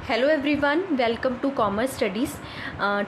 Hello everyone, welcome to Commerce Studies.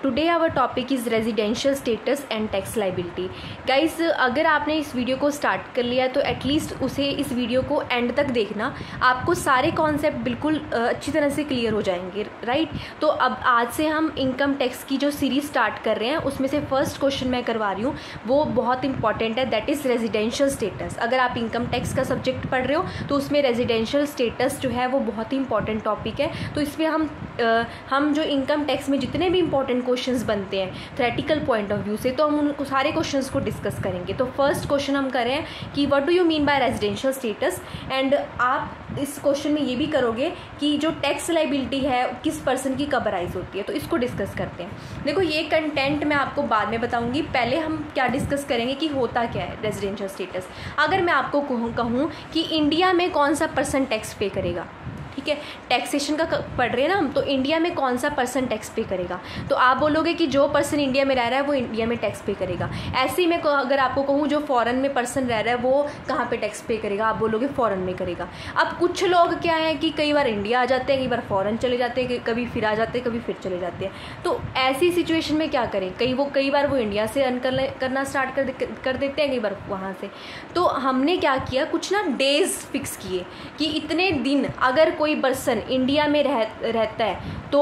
Today our topic is residential status and tax liability. Guys, अगर आपने इस video को start कर लिया तो एटलीस्ट उसे इस वीडियो को एंड तक देखना, आपको सारे कॉन्सेप्ट बिल्कुल अच्छी तरह से क्लियर हो जाएंगे, राइट। तो अब आज से हम इनकम टैक्स की जो सीरीज स्टार्ट कर रहे हैं उसमें से फर्स्ट क्वेश्चन मैं करवा रही हूँ, वो बहुत इंपॉर्टेंट है, दैट इज़ रेजिडेंशियल स्टेटस। अगर आप इनकम टैक्स का सब्जेक्ट पढ़ रहे हो तो उसमें रेजिडेंशियल स्टेटस जो है वो बहुत ही इंपॉर्टेंट टॉपिक है। तो इसमें हम जो इनकम टैक्स में जितने भी इंपॉर्टेंट क्वेश्चंस बनते हैं थ्योरेटिकल पॉइंट ऑफ व्यू से, तो हम उन सारे क्वेश्चंस को डिस्कस करेंगे। तो फर्स्ट क्वेश्चन हम करें कि what do you mean by residential status, and आप इस क्वेश्चन में ये भी करोगे कि जो टैक्स लाइबिलिटी है किस पर्सन की कब राइज होती है। तो इसको डिस्कस करते हैं। देखो, ये कंटेंट मैं आपको बाद में बताऊंगी, पहले हम क्या डिस्कस करेंगे कि होता क्या है रेजिडेंशियल स्टेटस। अगर मैं आपको कहूँ कि इंडिया में कौन सा पर्सन टैक्स पे करेगा, ठीक है, टैक्सेशन का पढ़ रहे हैं ना हम, तो इंडिया में कौन सा पर्सन टैक्स पे करेगा, तो आप बोलोगे कि जो पर्सन इंडिया में रह रहा है वो इंडिया में टैक्स पे करेगा। ऐसे ही मैं अगर आपको कहूँ जो फॉरेन में पर्सन रह रहा है वो कहाँ पे टैक्स पे करेगा, आप बोलोगे फॉरेन में करेगा। अब कुछ लोग क्या है कि कई बार इंडिया आ जाते हैं, कई बार फॉरेन चले जाते हैं, कभी फिर आ जाते हैं, कभी फिर चले जाते हैं। तो ऐसी सिचुएशन में क्या करें, कई बार वो इंडिया से अर्न करना स्टार्ट कर देते हैं, कई बार वहाँ से। तो हमने क्या किया, कुछ ना डेज फिक्स किए कि इतने दिन अगर कोई पर्सन इंडिया में रहता है तो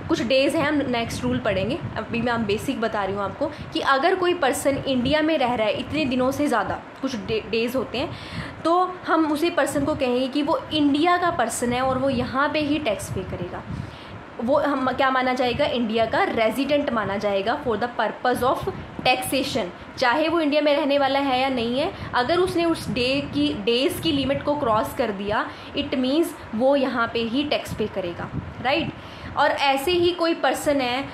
कुछ डेज़ हैं, हम नेक्स्ट रूल पढ़ेंगे, अभी मैं बेसिक बता रही हूँ आपको कि अगर कोई पर्सन इंडिया में रह रहा है इतने दिनों से ज़्यादा, कुछ डेज़ होते हैं, तो हम उसी पर्सन को कहेंगे कि वो इंडिया का पर्सन है और वो यहाँ पे ही टैक्स पे करेगा। वो हम क्या माना जाएगा, इंडिया का रेजिडेंट माना जाएगा for the purpose of taxation, चाहे वो इंडिया में रहने वाला है या नहीं है। अगर उसने उस डेज़ की लिमिट को क्रॉस कर दिया, इट मीन्स वो यहाँ पे ही टैक्स पे करेगा, राइट। और ऐसे ही कोई पर्सन है,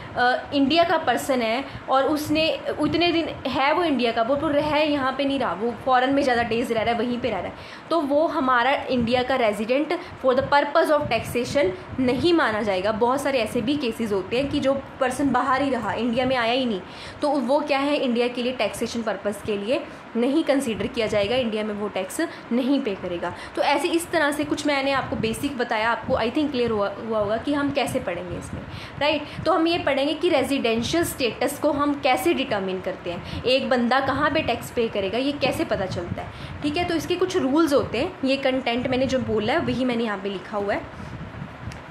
इंडिया का पर्सन है और उसने उतने दिन है वो इंडिया का, वो तो रह यहाँ पे नहीं रहा, वो फॉरेन में ज़्यादा डेज रह रहा है, वहीं पे रह रहा है, तो वो हमारा इंडिया का resident for the purpose of taxation नहीं माना जाएगा। बहुत सारे ऐसे भी केसेस होते हैं कि जो पर्सन बाहर ही रहा, इंडिया में आया ही नहीं, तो वो क्या है, इंडिया के लिए टैक्सेशन पर्पज़ के लिए नहीं कंसीडर किया जाएगा, इंडिया में वो टैक्स नहीं पे करेगा। तो ऐसे इस तरह से कुछ मैंने आपको बेसिक बताया, आपको आई थिंक क्लियर हुआ होगा कि हम कैसे पढ़ेंगे इसमें, राइट। तो हम ये पढ़ेंगे कि रेजिडेंशियल स्टेटस को हम कैसे डिटर्मिन करते हैं, एक बंदा कहाँ पे टैक्स पे करेगा ये कैसे पता चलता है, ठीक है। तो इसके कुछ रूल्स होते हैं, ये कंटेंट मैंने जो बोला है वही मैंने यहाँ पे लिखा हुआ है।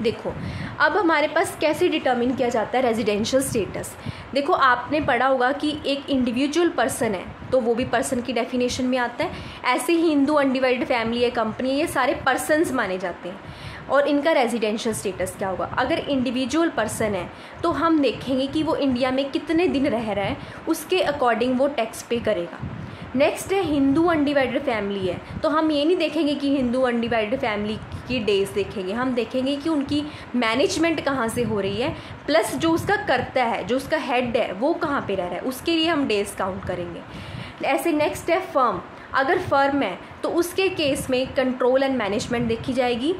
देखो, अब हमारे पास कैसे डिटर्मिन किया जाता है रेजिडेंशियल स्टेटस। देखो, आपने पढ़ा होगा कि एक इंडिविजुअल पर्सन है तो वो भी पर्सन की डेफिनेशन में आता है। ऐसे ही हिंदू अनडिवाइडेड फैमिली है, कंपनी है, ये सारे पर्सन्स माने जाते हैं और इनका रेजिडेंशियल स्टेटस क्या होगा। अगर इंडिविजुअल पर्सन है तो हम देखेंगे कि वो इंडिया में कितने दिन रह रहा है, उसके अकॉर्डिंग वो टैक्स पे करेगा। नेक्स्ट है हिंदू अनडिवाइडेड फैमिली है, तो हम ये नहीं देखेंगे कि हिंदू अनडिवाइडेड फैमिली की डेज देखेंगे, हम देखेंगे कि उनकी मैनेजमेंट कहाँ से हो रही है, प्लस जो उसका कर्ता है, जो उसका हेड है वो कहाँ पे रह रहा है, उसके लिए हम डेज काउंट करेंगे। ऐसे नेक्स्ट है फर्म, अगर फर्म है तो उसके केस में कंट्रोल एंड मैनेजमेंट देखी जाएगी,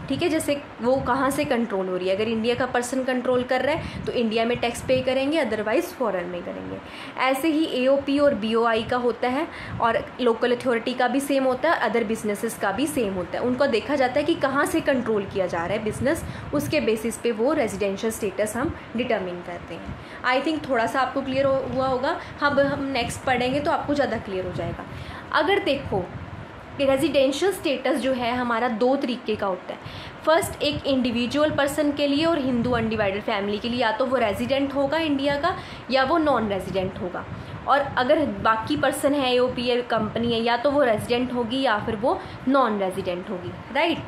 ठीक है, जैसे वो कहाँ से कंट्रोल हो रही है। अगर इंडिया का पर्सन कंट्रोल कर रहा है तो इंडिया में टैक्स पे करेंगे, अदरवाइज फॉरेन में करेंगे। ऐसे ही एओपी और बीओआई का होता है और लोकल अथॉरिटी का भी सेम होता है, अदर बिजनेसेस का भी सेम होता है। उनको देखा जाता है कि कहाँ से कंट्रोल किया जा रहा है बिजनेस, उसके बेसिस पे वो रेजिडेंशियल स्टेटस हम डिटर्मिन करते हैं। आई थिंक थोड़ा सा आपको क्लियर हुआ होगा। हम नेक्स्ट पढ़ेंगे तो आपको ज़्यादा क्लियर हो जाएगा। अगर देखो, रेजिडेंशियल स्टेटस जो है हमारा दो तरीके का होता है। फर्स्ट, एक इंडिविजुअल पर्सन के लिए और हिंदू अनडिवाइडेड फैमिली के लिए, या तो वो रेजिडेंट होगा इंडिया का या वो नॉन रेजिडेंट होगा। और अगर बाकी पर्सन है, एओपी है, कंपनी है, या तो वो रेजिडेंट होगी या फिर वो नॉन रेजिडेंट होगी, राइट।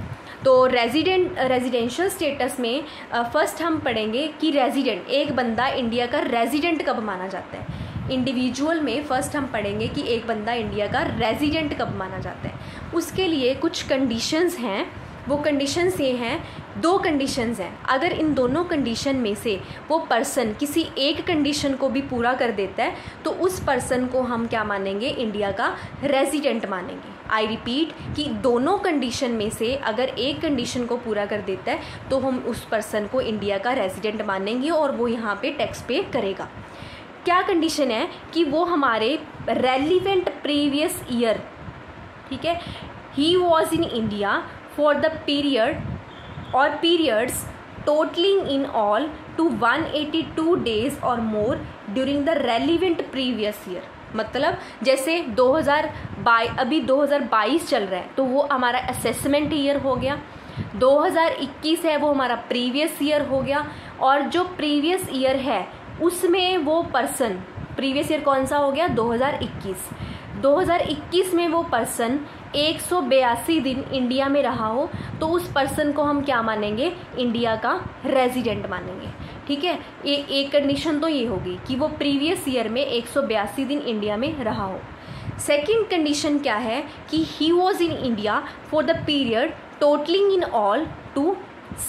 तो रेजिडेंशियल स्टेटस में फर्स्ट हम पढ़ेंगे कि रेजिडेंट, एक बंदा इंडिया का रेजिडेंट कब माना जाता है। इंडिविजुअल में फर्स्ट हम पढ़ेंगे कि एक बंदा इंडिया का रेजिडेंट कब माना जाता है। उसके लिए कुछ कंडीशंस हैं, वो कंडीशंस ये हैं, दो कंडीशंस हैं। अगर इन दोनों कंडीशन में से वो पर्सन किसी एक कंडीशन को भी पूरा कर देता है तो उस पर्सन को हम क्या मानेंगे, इंडिया का रेजिडेंट मानेंगे। आई रिपीट कि दोनों कंडीशन में से अगर एक कंडीशन को पूरा कर देता है तो हम उस पर्सन को इंडिया का रेजिडेंट मानेंगे और वो यहाँ पे टैक्स पे करेगा। क्या कंडीशन है कि वो हमारे रेलिवेंट प्रीवियस ईयर, ठीक है, he was in India for the period और periods totalling in all to 182 days और more during the relevant previous year. मतलब जैसे 2022 चल रहा है तो वो हमारा असेसमेंट ईयर हो गया, 2021 है वो हमारा प्रीवियस ईयर हो गया, और जो प्रीवियस ईयर है उसमें वो पर्सन, प्रीवियस ईयर कौन सा हो गया 2021 में वो पर्सन 182 दिन इंडिया में रहा हो तो उस पर्सन को हम क्या मानेंगे, इंडिया का रेजिडेंट मानेंगे। ठीक है, एक कंडीशन तो ये होगी कि वो प्रीवियस ईयर में 182 दिन इंडिया में रहा हो। सेकंड कंडीशन क्या है कि he was in India for the period totalling in all to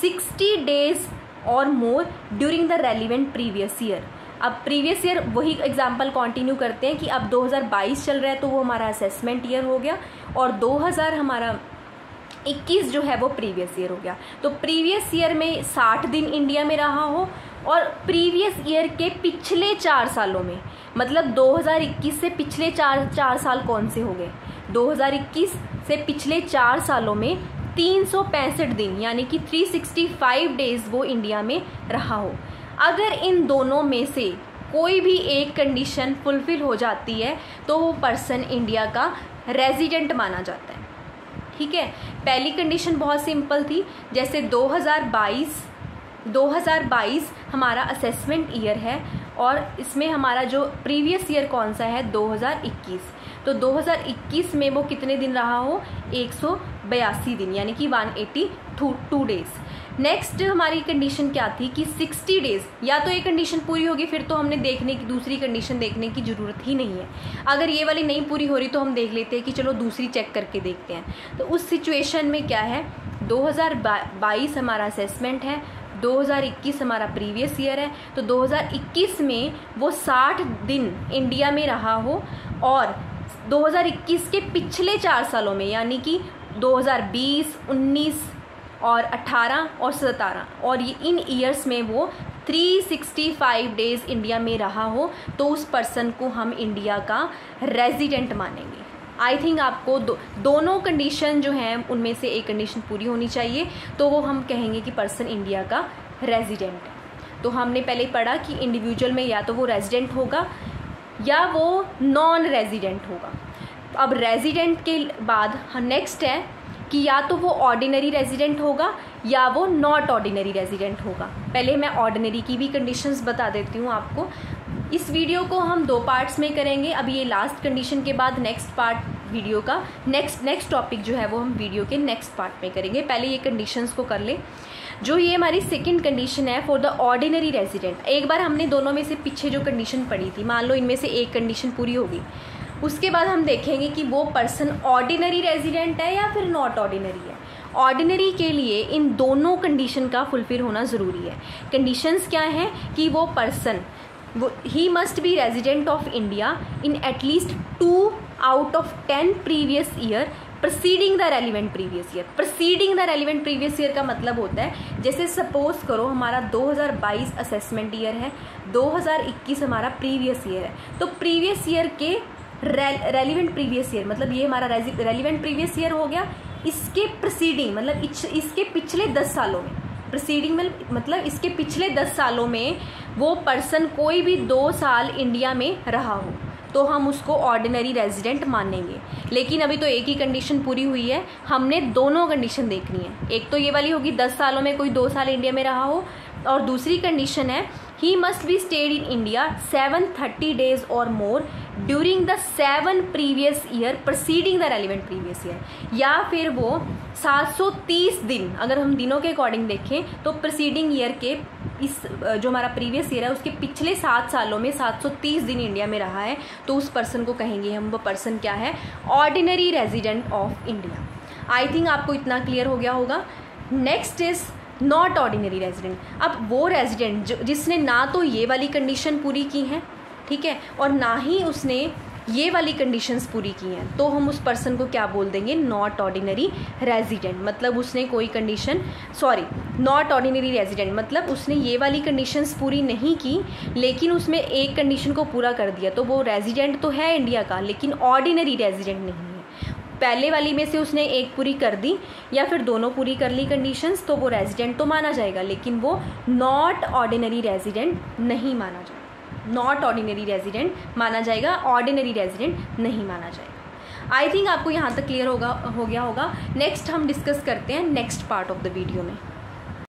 60 days और more during the relevant previous year. अब प्रीवियस ईयर वही एग्जाम्पल कंटिन्यू करते हैं कि अब 2022 चल रहा है तो वो हमारा असेसमेंट ईयर हो गया, और 2021 जो है वो प्रीवियस ईयर हो गया। तो प्रीवियस ईयर में 60 दिन इंडिया में रहा हो, और प्रीवियस ईयर के पिछले 4 सालों में, मतलब 2021 से पिछले चार साल कौन से हो गए, 2021 से पिछले 4 सालों में 365 दिन यानी कि 365 डेज वो इंडिया में रहा हो। अगर इन दोनों में से कोई भी एक कंडीशन फुलफिल हो जाती है तो वो पर्सन इंडिया का रेजिडेंट माना जाता है। ठीक है, पहली कंडीशन बहुत सिंपल थी, जैसे 2022 हमारा असेसमेंट ईयर है और इसमें हमारा जो प्रीवियस ईयर कौन सा है 2021, तो 2021 में वो कितने दिन रहा हो 182 दिन यानी कि 182 डेज। नेक्स्ट हमारी कंडीशन क्या थी कि 60 डेज, या तो ये कंडीशन पूरी होगी फिर तो हमने दूसरी कंडीशन देखने की ज़रूरत ही नहीं है। अगर ये वाली नहीं पूरी हो रही तो हम देख लेते हैं कि चलो दूसरी चेक करके देखते हैं। तो उस सिचुएशन में क्या है, 2022 हमारा असेसमेंट है, 2021 हमारा प्रीवियस ईयर है, तो 2021 में वो 60 दिन इंडिया में रहा हो, और 2021 के पिछले 4 सालों में यानी कि 2020, 19 और 18 और 17 और ये इन ईयर्स में वो 365 डेज इंडिया में रहा हो तो उस पर्सन को हम इंडिया का रेजिडेंट मानेंगे। आई थिंक आपको दोनों कंडीशन जो हैं उनमें से एक कंडीशन पूरी होनी चाहिए तो वो हम कहेंगे कि पर्सन इंडिया का रेजिडेंट है। तो हमने पहले पढ़ा कि इंडिविजुअल में या तो वो रेजिडेंट होगा या वो नॉन रेजिडेंट होगा। अब रेजिडेंट के बाद नेक्स्ट है कि या तो वो ऑर्डिनरी रेजिडेंट होगा या वो नॉट ऑर्डिनरी रेजिडेंट होगा। पहले मैं ऑर्डिनरी की भी कंडीशंस बता देती हूँ आपको। इस वीडियो को हम 2 पार्ट्स में करेंगे। अभी ये लास्ट कंडीशन के बाद नेक्स्ट पार्ट वीडियो का नेक्स्ट टॉपिक जो है वो हम वीडियो के नेक्स्ट पार्ट में करेंगे। पहले ये कंडीशंस को कर ले। जो ये हमारी सेकंड कंडीशन है फॉर द ऑर्डिनरी रेजिडेंट, एक बार हमने दोनों में से पीछे जो कंडीशन पढ़ी थी, मान लो इनमें से एक कंडीशन पूरी होगी, उसके बाद हम देखेंगे कि वो पर्सन ऑर्डिनरी रेजिडेंट है या फिर नॉट ऑर्डिनरी है। ऑर्डिनरी के लिए इन दोनों कंडीशन का फुलफिल होना ज़रूरी है। कंडीशंस क्या हैं कि वो person he must B resident of India in at least 2 out of 10 previous year preceding the relevant previous year. Preceding the relevant previous year का मतलब होता है जैसे सपोज करो हमारा 2022 असेसमेंट ईयर है, 2021 हमारा प्रीवियस ईयर है, तो प्रीवियस ईयर के रेलिवेंट प्रीवियस ईयर मतलब ये हमारा रेलिवेंट प्रीवियस ईयर हो गया, इसके प्रीसीडिंग मतलब इसके पिछले 10 सालों में, प्रीसीडिंग मतलब इसके पिछले 10 सालों में वो पर्सन कोई भी 2 साल इंडिया में रहा हो तो हम उसको ऑर्डिनरी रेजिडेंट मानेंगे। लेकिन अभी तो एक ही कंडीशन पूरी हुई है, हमने दोनों कंडीशन देखनी है। एक तो ये वाली होगी 10 सालों में कोई 2 साल इंडिया में रहा हो, और दूसरी कंडीशन है he must be stayed in India 730 days और more during the 7 previous year preceding the relevant previous year, या फिर वो 730 दिन, अगर हम दिनों के अकॉर्डिंग देखें तो प्रीसीडिंग ईयर के इस जो हमारा प्रीवियस ईयर है उसके पिछले 7 सालों में 730 दिन इंडिया में रहा है तो उस पर्सन को कहेंगे हम, वो पर्सन क्या है, ordinary resident of India. I think आपको इतना क्लियर हो गया होगा। Next is not ordinary resident. अब वो रेजिडेंट जिसने ना तो ये वाली कंडीशन पूरी की है, ठीक है, और ना ही उसने ये वाली कंडीशंस पूरी की हैं, तो हम उस पर्सन को क्या बोल देंगे, नॉट ऑर्डिनरी रेजिडेंट। मतलब उसने कोई कंडीशन नॉट ऑर्डिनरी रेजिडेंट मतलब उसने ये वाली कंडीशंस पूरी नहीं की लेकिन उसमें एक कंडीशन को पूरा कर दिया, तो वो रेजिडेंट तो है इंडिया का लेकिन ऑर्डिनरी रेजिडेंट नहीं है। पहले वाली में से उसने एक पूरी कर दी या फिर दोनों पूरी कर ली कंडीशंस, तो वो रेजिडेंट तो माना जाएगा, लेकिन वो नॉट ऑर्डिनरी रेजिडेंट नहीं माना जाएगा। नॉट ऑर्डिनरी रेजिडेंट माना जाएगा, ऑर्डिनरी रेजिडेंट नहीं माना जाएगा। आई थिंक आपको यहाँ तक क्लियर हो गया होगा। नेक्स्ट हम डिस्कस करते हैं next part of the video में।